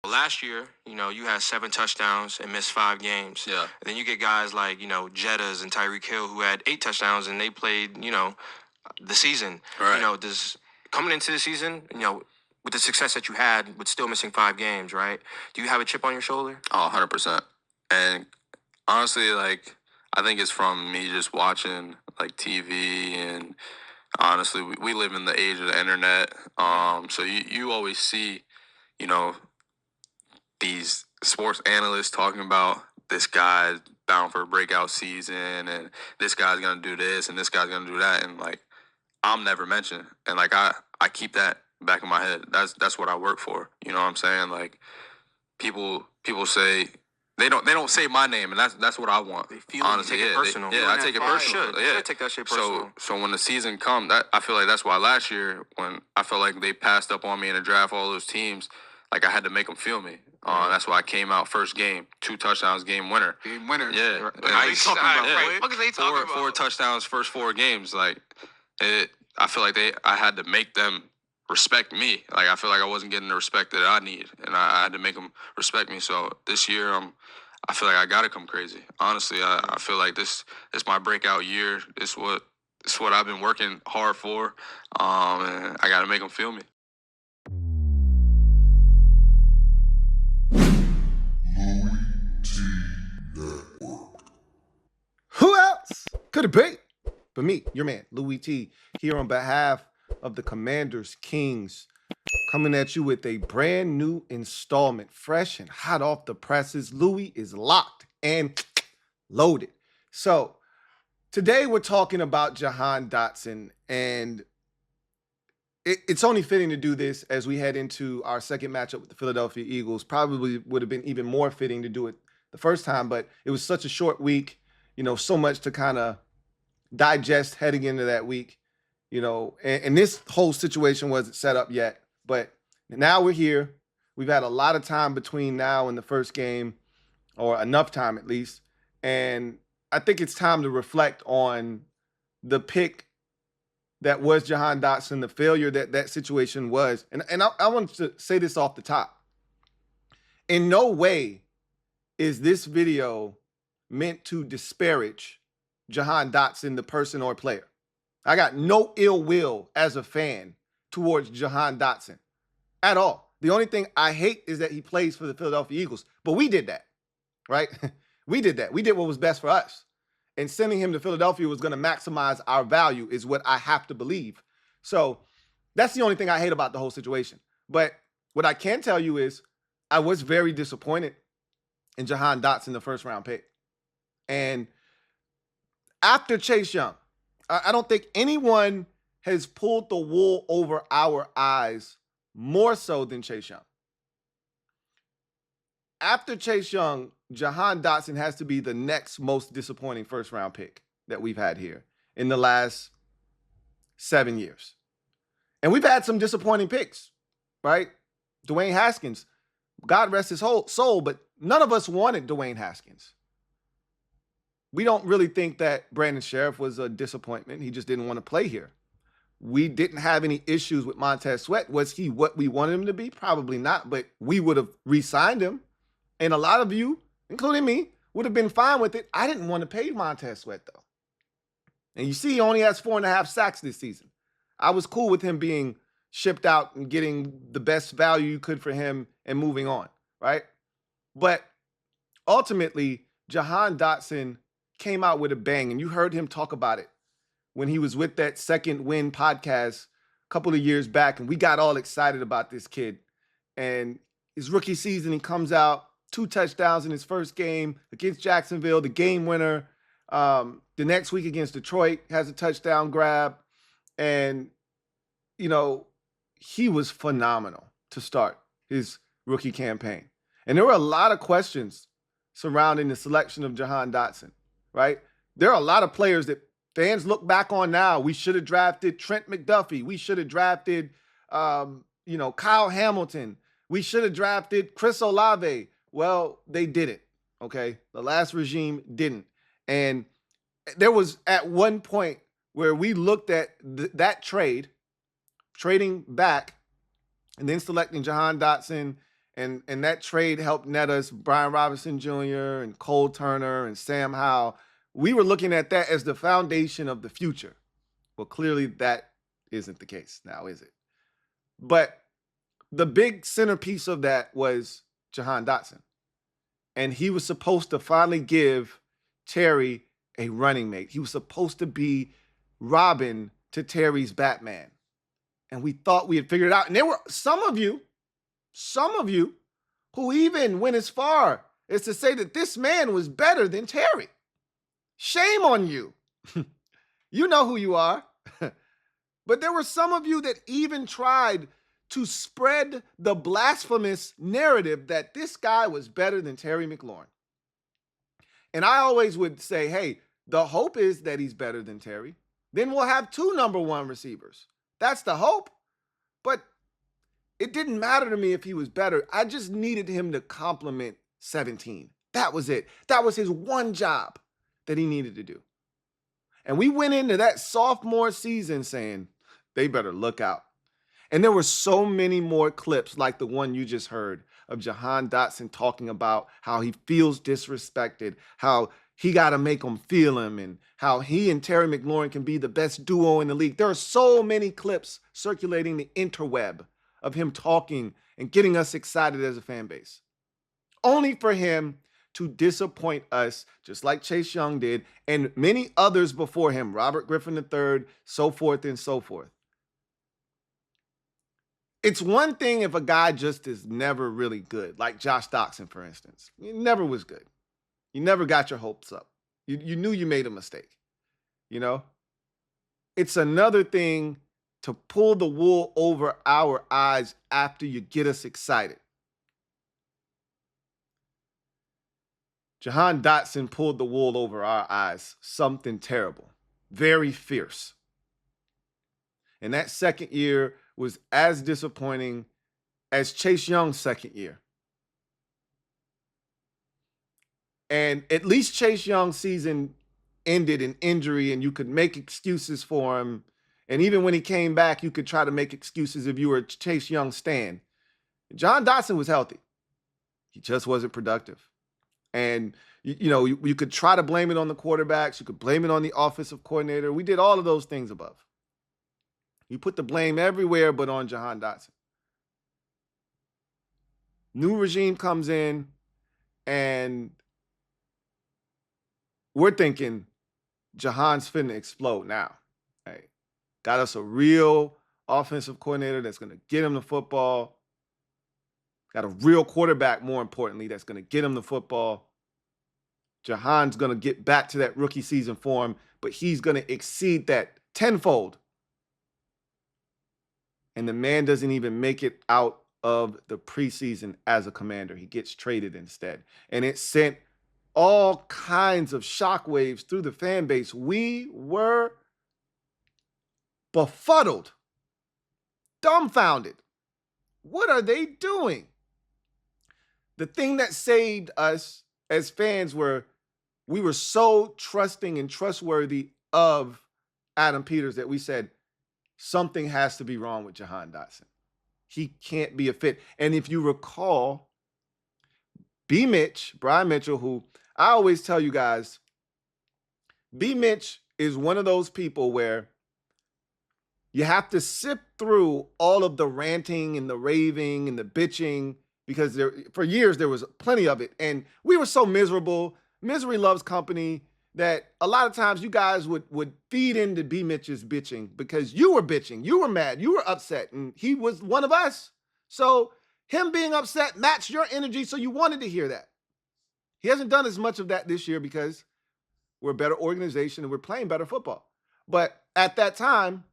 Last year, you had 7 touchdowns and missed 5 games. Yeah. And then you get guys like, Jettas and Tyreek Hill who had 8 touchdowns and they played, the season. Right. Coming into the season, with the success that you had, but still missing 5 games, right? Do you have a chip on your shoulder? Oh, 100%. And honestly, like, I think it's from me just watching, like, TV. And honestly, we live in the age of the internet. So you always see, you know, these sports analysts talking about this guy bound for a breakout season and this guy's going to do this and this guy's going to do that. And, like, I'm never mentioned. And, like, I keep that back in my head. That's what I work for. You know what I'm saying? Like, people say they don't say my name, and that's what I want. They feel honestly, take it personal. I take it personal. Yeah, take that shit personal. So when the season comes, I feel like that's why last year when I felt like they passed up on me in the draft, all those teams, like I had to make them feel me. That's why I came out first game, 2 touchdowns, game winner. Game winner. Yeah. What are talking about? Yeah. What are they talking about? 4 touchdowns, first 4 games. Like I feel like I had to make them respect me. Like I feel like I wasn't getting the respect that I need, and I had to make them respect me. So this year, I feel like I gotta come crazy. Honestly, I feel like this is my breakout year. It's what I've been working hard for, and I gotta make them feel me. Louie Tee Network. Who else could it be but me, your man, Louie Tee, here on behalf of the Commanders Kings, coming at you with a brand new installment, fresh and hot off the presses. Louie is locked and loaded. So today we're talking about Jahan Dotson, and it's only fitting to do this as we head into our second matchup with the Philadelphia Eagles. Probably would have been even more fitting to do it the first time, but it was such a short week, so much to kind of digest heading into that week, and this whole situation wasn't set up yet, but now we're here. We've had a lot of time between now and the first game, or enough time at least, and I think it's time to reflect on the pick that was Jahan Dotson, the failure that situation was. And I want to say this off the top. In no way is this video meant to disparage Jahan Dotson, the person or player. I got no ill will as a fan towards Jahan Dotson at all. The only thing I hate is that he plays for the Philadelphia Eagles. But we did that, right? We did that. We did what was best for us. And sending him to Philadelphia was going to maximize our value is what I have to believe. So that's the only thing I hate about the whole situation. But what I can tell you is I was very disappointed in Jahan Dotson, the first round pick. And after Chase Young, I don't think anyone has pulled the wool over our eyes more so than Chase Young. After Chase Young, Jahan Dotson has to be the next most disappointing first-round pick that we've had here in the last 7 years. And we've had some disappointing picks, right? Dwayne Haskins, God rest his whole soul, but none of us wanted Dwayne Haskins. We don't really think that Brandon Sheriff was a disappointment. He just didn't want to play here. We didn't have any issues with Montez Sweat. Was he what we wanted him to be? Probably not, but we would have re-signed him. And a lot of you, including me, would have been fine with it. I didn't want to pay Montez Sweat, though. And you see, he only has 4.5 sacks this season. I was cool with him being shipped out and getting the best value you could for him and moving on, right? But ultimately, Jahan Dotson came out with a bang, and you heard him talk about it when he was with that Second Win podcast a couple of years back, and we got all excited about this kid. And his rookie season, he comes out, 2 touchdowns in his first game against Jacksonville, the game winner. The next week against Detroit, has a touchdown grab. And, he was phenomenal to start his rookie campaign. And there were a lot of questions surrounding the selection of Jahan Dotson, right? There are a lot of players that fans look back on now. We should have drafted Trent McDuffie. We should have drafted, Kyle Hamilton. We should have drafted Chris Olave. Well, they didn't, okay? The last regime didn't. And there was at one point where we looked at that trading back and then selecting Jahan Dotson And that trade helped net us Brian Robinson Jr. and Cole Turner and Sam Howell. We were looking at that as the foundation of the future. Well, clearly that isn't the case now, is it? But the big centerpiece of that was Jahan Dotson. And he was supposed to finally give Terry a running mate. He was supposed to be Robin to Terry's Batman. And we thought we had figured it out. And there were some of you who even went as far as to say that this man was better than Terry. Shame on you. You know who you are. But there were some of you that even tried to spread the blasphemous narrative that this guy was better than Terry McLaurin. And I always would say, hey, the hope is that he's better than Terry. Then we'll have 2 number 1 receivers. That's the hope. But it didn't matter to me if he was better. I just needed him to complement 17. That was it. That was his one job that he needed to do. And we went into that sophomore season saying, they better look out. And there were so many more clips like the one you just heard of Jahan Dotson talking about how he feels disrespected, how he got to make them feel him, and how he and Terry McLaurin can be the best duo in the league. There are so many clips circulating the interweb of him talking and getting us excited as a fan base, only for him to disappoint us, just like Chase Young did, and many others before him, Robert Griffin III, so forth and so forth. It's one thing if a guy just is never really good, like Josh Doctson, for instance. He never was good. You never got your hopes up. You knew you made a mistake, you know? It's another thing to pull the wool over our eyes after you get us excited. Jahan Dotson pulled the wool over our eyes. Something terrible. Very fierce. And that second year was as disappointing as Chase Young's second year. And at least Chase Young's season ended in injury and you could make excuses for him. And even when he came back, you could try to make excuses if you were a Chase Young stan. Jahan Dotson was healthy. He just wasn't productive. And, you could try to blame it on the quarterbacks. You could blame it on the offensive coordinator. We did all of those things above. You put the blame everywhere but on Jahan Dotson. New regime comes in, and we're thinking Jahan's finna explode now. Right? Got us a real offensive coordinator that's going to get him the football. Got a real quarterback, more importantly, that's going to get him the football. Jahan's going to get back to that rookie season form, but he's going to exceed that tenfold. And the man doesn't even make it out of the preseason as a Commander. He gets traded instead. And it sent all kinds of shockwaves through the fan base. We were befuddled, dumbfounded. What are they doing? The thing that saved us as fans we were so trusting and trustworthy of Adam Peters that we said, something has to be wrong with Jahan Dotson. He can't be a fit. And if you recall, Brian Mitchell, who I always tell you guys, Mitch is one of those people where you have to sift through all of the ranting and the raving and the bitching because for years there was plenty of it. And we were so miserable. Misery loves company. That a lot of times you guys would feed into Mitch's bitching because you were bitching, you were mad, you were upset, and he was one of us. So him being upset matched your energy, so you wanted to hear that. He hasn't done as much of that this year because we're a better organization and we're playing better football. But at that time,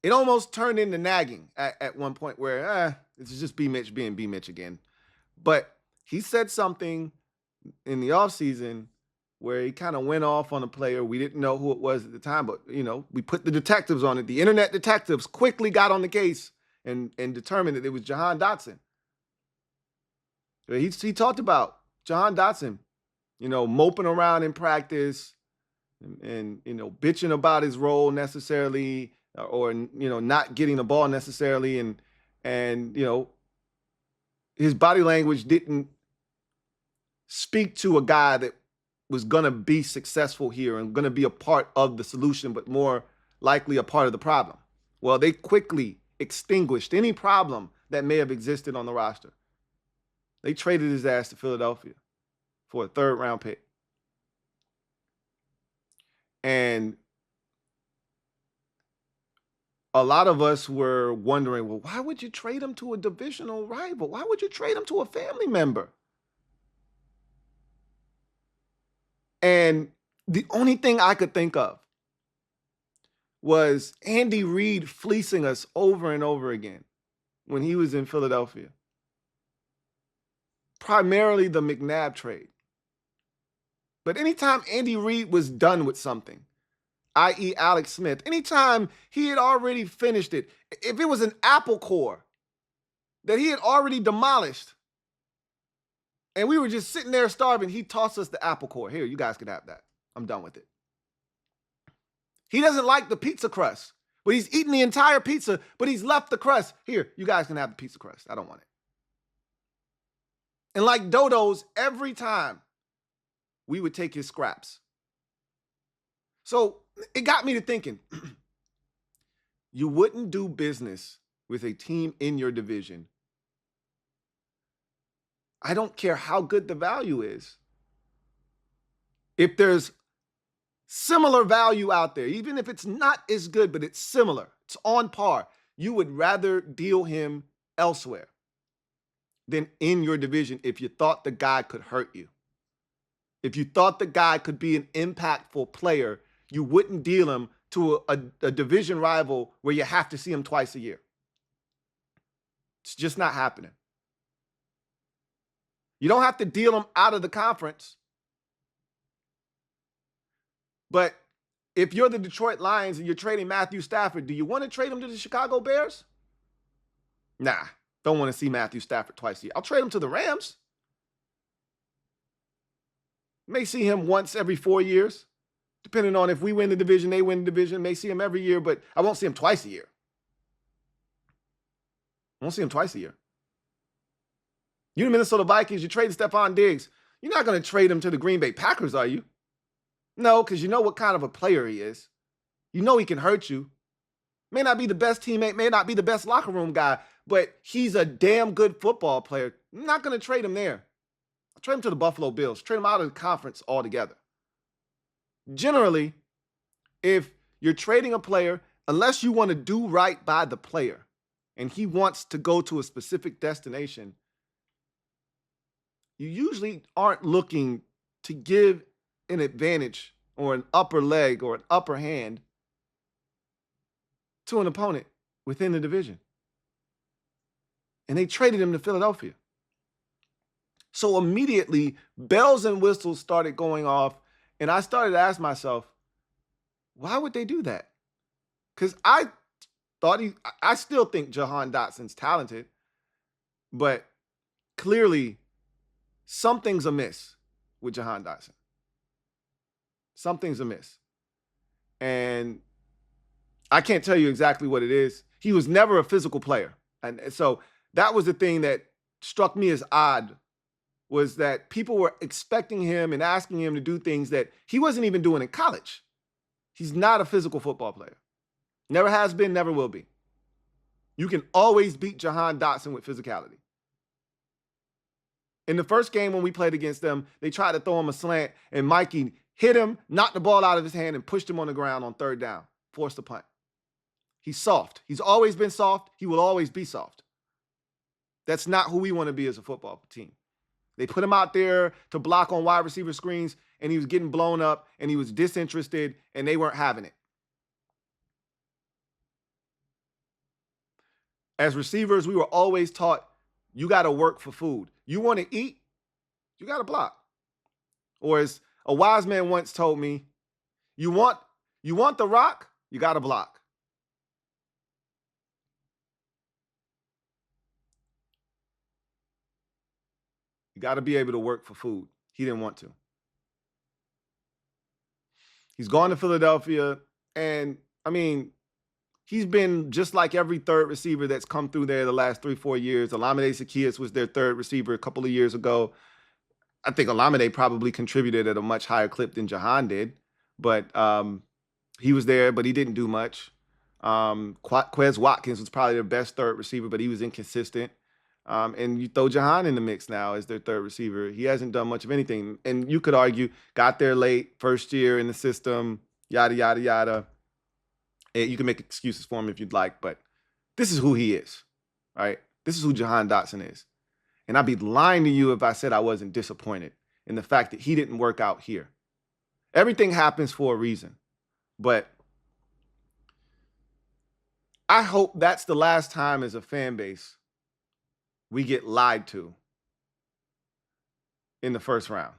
it almost turned into nagging at one point where this is just Mitch being Mitch again. But he said something in the offseason where he kind of went off on a player. We didn't know who it was at the time, but, we put the detectives on it. The internet detectives quickly got on the case and determined that it was Jahan Dotson. He talked about Jahan Dotson, moping around in practice and bitching about his role necessarily or not getting the ball necessarily. And his body language didn't speak to a guy that was going to be successful here and going to be a part of the solution, but more likely a part of the problem. Well, they quickly extinguished any problem that may have existed on the roster. They traded his ass to Philadelphia for a third-round pick. And a lot of us were wondering, well, why would you trade him to a divisional rival? Why would you trade him to a family member? And the only thing I could think of was Andy Reid fleecing us over and over again when he was in Philadelphia. Primarily the McNabb trade. But anytime Andy Reid was done with something, i.e. Alex Smith, anytime he had already finished it, if it was an apple core that he had already demolished and we were just sitting there starving, he tossed us the apple core. Here, you guys can have that. I'm done with it. He doesn't like the pizza crust, but he's eaten the entire pizza, but he's left the crust. Here, you guys can have the pizza crust. I don't want it. And like Dodo's, every time we would take his scraps. So it got me to thinking, you wouldn't do business with a team in your division. I don't care how good the value is. If there's similar value out there, even if it's not as good, but it's similar, it's on par, you would rather deal him elsewhere than in your division if you thought the guy could hurt you. If you thought the guy could be an impactful player, you wouldn't deal him to a division rival where you have to see him twice a year. It's just not happening. You don't have to deal him out of the conference. But if you're the Detroit Lions and you're trading Matthew Stafford, do you want to trade him to the Chicago Bears? Nah, don't want to see Matthew Stafford twice a year. I'll trade him to the Rams. May see him once every 4 years, depending on if we win the division, they win the division. May see him every year, but I won't see him twice a year. I won't see him twice a year. You the Minnesota Vikings, you trade Stephon Diggs. You're not going to trade him to the Green Bay Packers, are you? No, because you know what kind of a player he is. You know he can hurt you. May not be the best teammate, may not be the best locker room guy, but he's a damn good football player. I'm not going to trade him there. I'll trade him to the Buffalo Bills. Trade him out of the conference altogether. Generally, if you're trading a player, unless you want to do right by the player and he wants to go to a specific destination, you usually aren't looking to give an advantage or an upper leg or an upper hand to an opponent within the division. And they traded him to Philadelphia. So immediately, bells and whistles started going off, and I started to ask myself, why would they do that? Because I still think Jahan Dotson's talented, but clearly something's amiss with Jahan Dotson. Something's amiss. And I can't tell you exactly what it is. He was never a physical player. And so that was the thing that struck me as odd, was that people were expecting him and asking him to do things that he wasn't even doing in college. He's not a physical football player. Never has been, never will be. You can always beat Jahan Dotson with physicality. In the first game when we played against them, they tried to throw him a slant, and Mikey hit him, knocked the ball out of his hand, and pushed him on the ground on third down, forced a punt. He's soft. He's always been soft. He will always be soft. That's not who we want to be as a football team. They put him out there to block on wide receiver screens, and he was getting blown up, and he was disinterested, and they weren't having it. As receivers, we were always taught, you got to work for food. You want to eat, you got to block. Or as a wise man once told me, you want the rock, you got to block. You got to be able to work for food. He didn't want to. He's gone to Philadelphia, and I mean, he's been just like every third receiver that's come through there the last 3-4 years. Olamide Zaccheaus was their third receiver a couple of years ago. I think Olamide probably contributed at a much higher clip than Jahan did, but he was there, but he didn't do much. Quez Watkins was probably their best third receiver, but he was inconsistent. And you throw Jahan in the mix now as their third receiver. He hasn't done much of anything. And you could argue, got there late, first year in the system, yada, yada, yada. And you can make excuses for him if you'd like, but this is who he is, right? This is who Jahan Dotson is. And I'd be lying to you if I said I wasn't disappointed in the fact that he didn't work out here. Everything happens for a reason, but I hope that's the last time as a fan base we get lied to in the first round.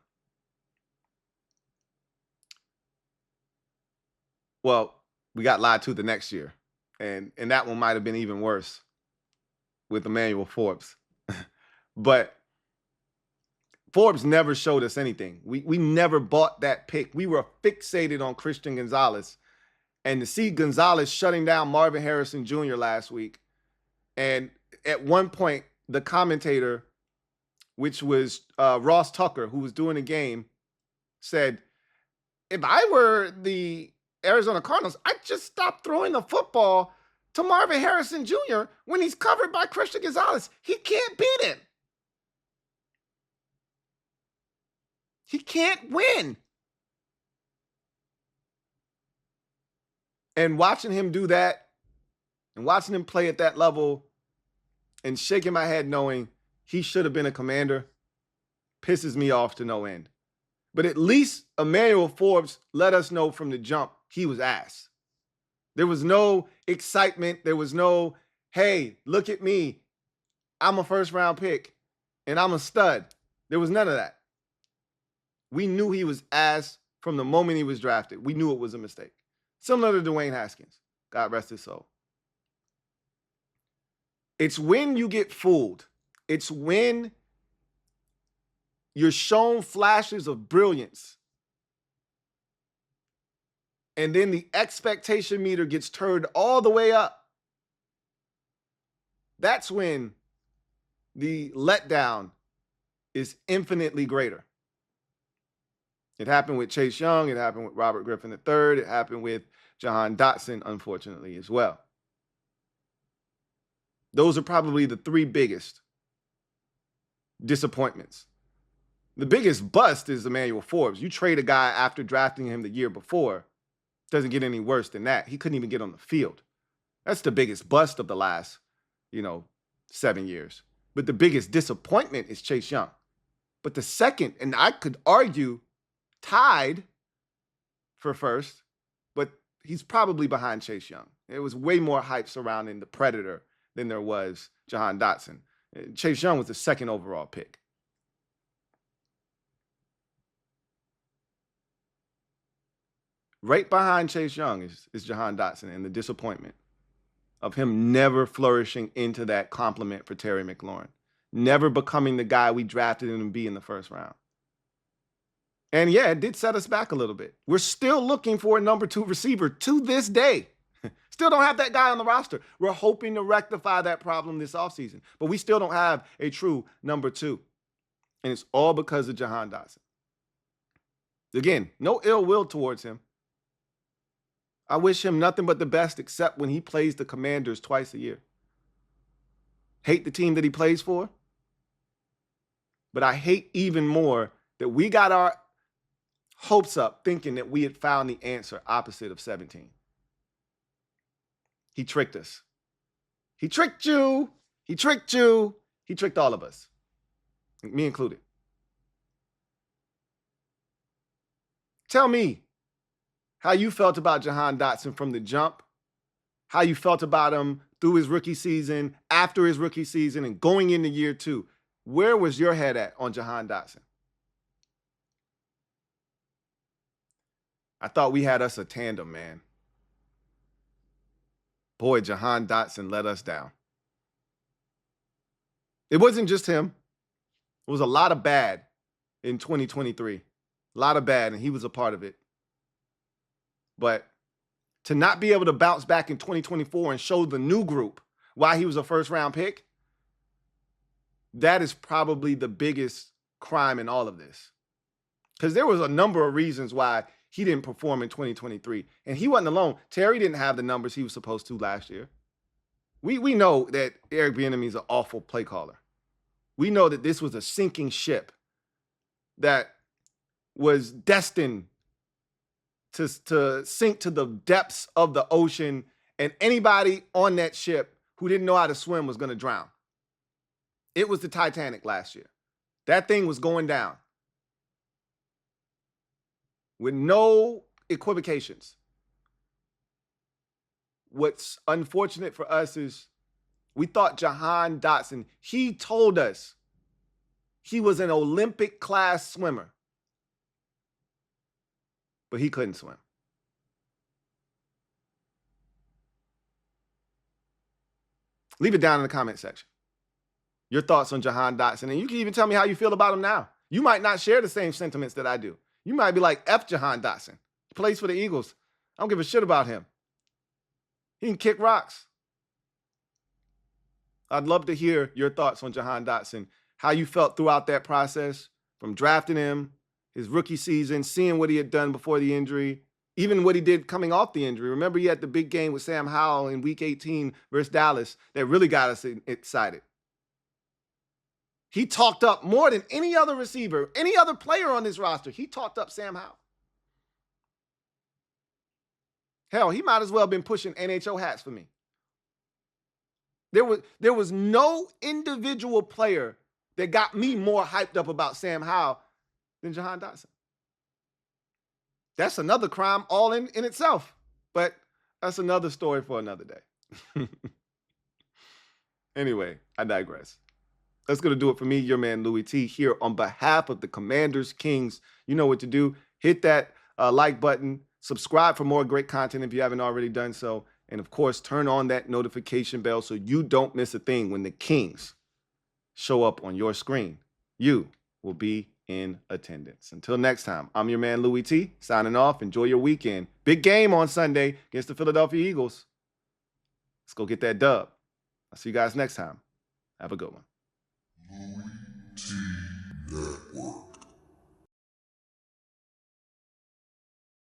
Well, we got lied to the next year, and that one might have been even worse with Emmanuel Forbes. But Forbes never showed us anything. We never bought that pick. We were fixated on Christian Gonzalez. And to see Gonzalez shutting down Marvin Harrison Jr. last week, and at one point, the commentator, which was Ross Tucker, who was doing the game, said, if I were the Arizona Cardinals, I'd just stop throwing the football to Marvin Harrison Jr. when he's covered by Christian Gonzalez. He can't beat him. He can't win. And watching him do that and watching him play at that level and shaking my head knowing he should have been a Commander pisses me off to no end. But at least Emmanuel Forbes let us know from the jump he was ass. There was no excitement. There was no, hey, look at me. I'm a first-round pick, and I'm a stud. There was none of that. We knew he was ass from the moment he was drafted. We knew it was a mistake. Similar to Dwayne Haskins. God rest his soul. It's when you get fooled. It's when you're shown flashes of brilliance, and then the expectation meter gets turned all the way up. That's when the letdown is infinitely greater. It happened with Chase Young. It happened with Robert Griffin III. It happened with Jahan Dotson, unfortunately, as well. Those are probably the three biggest disappointments. The biggest bust is Emmanuel Forbes. You trade a guy after drafting him the year before. Doesn't get any worse than that. He couldn't even get on the field. That's the biggest bust of the last, 7 years. But the biggest disappointment is Chase Young. But the second, and I could argue tied for first, but he's probably behind Chase Young. There was way more hype surrounding the Predator than there was Jahan Dotson. Chase Young was the second overall pick. Right behind Chase Young is Jahan Dotson, and the disappointment of him never flourishing into that compliment for Terry McLaurin, never becoming the guy we drafted him to be in the first round. And yeah, it did set us back a little bit. We're still looking for a number 2 receiver to this day. Still don't have that guy on the roster. We're hoping to rectify that problem this offseason, but we still don't have a true number 2. And it's all because of Jahan Dotson. Again, no ill will towards him. I wish him nothing but the best except when he plays the Commanders twice a year. Hate the team that he plays for, but I hate even more that we got our hopes up thinking that we had found the answer opposite of 17. He tricked us. He tricked you. He tricked you. He tricked all of us, me included. Tell me how you felt about Jahan Dotson from the jump, how you felt about him through his rookie season, after his rookie season, and going into year 2. Where was your head at on Jahan Dotson? I thought we had us a tandem, man. Boy, Jahan Dotson let us down. It wasn't just him. It was a lot of bad in 2023. A lot of bad, and he was a part of it. But to not be able to bounce back in 2024 and show the new group why he was a first-round pick, that is probably the biggest crime in all of this. Because there was a number of reasons why he didn't perform in 2023. And he wasn't alone. Terry didn't have the numbers he was supposed to last year. We know that Eric Bieniemy is an awful play caller. We know that this was a sinking ship that was destined to sink to the depths of the ocean, and anybody on that ship who didn't know how to swim was going to drown. It was the Titanic last year. That thing was going down with no equivocations. What's unfortunate for us is we thought Jahan Dotson, he told us he was an Olympic class swimmer, but he couldn't swim. Leave it down in the comment section. Your thoughts on Jahan Dotson. And you can even tell me how you feel about him now. You might not share the same sentiments that I do. You might be like, F Jahan Dotson. He plays for the Eagles. I don't give a shit about him. He can kick rocks. I'd love to hear your thoughts on Jahan Dotson, how you felt throughout that process, from drafting him, his rookie season, seeing what he had done before the injury, even what he did coming off the injury. Remember, he had the big game with Sam Howell in Week 18 versus Dallas that really got us excited. He talked up more than any other receiver, any other player on this roster. He talked up Sam Howell. Hell, he might as well have been pushing NHL hats for me. There was no individual player that got me more hyped up about Sam Howell than Jahan Dotson. That's another crime all in itself. But that's another story for another day. Anyway, I digress. That's going to do it for me, your man Louie Tee, here on behalf of the Commanders Kings. You know what to do. Hit that like button. Subscribe for more great content if you haven't already done so. And, of course, turn on that notification bell so you don't miss a thing when the Kings show up on your screen. You will be in attendance. Until next time, I'm your man Louie Tee, signing off. Enjoy your weekend. Big game on Sunday against the Philadelphia Eagles. Let's go get that dub. I'll see you guys next time. Have a good one. Louie Tee Network.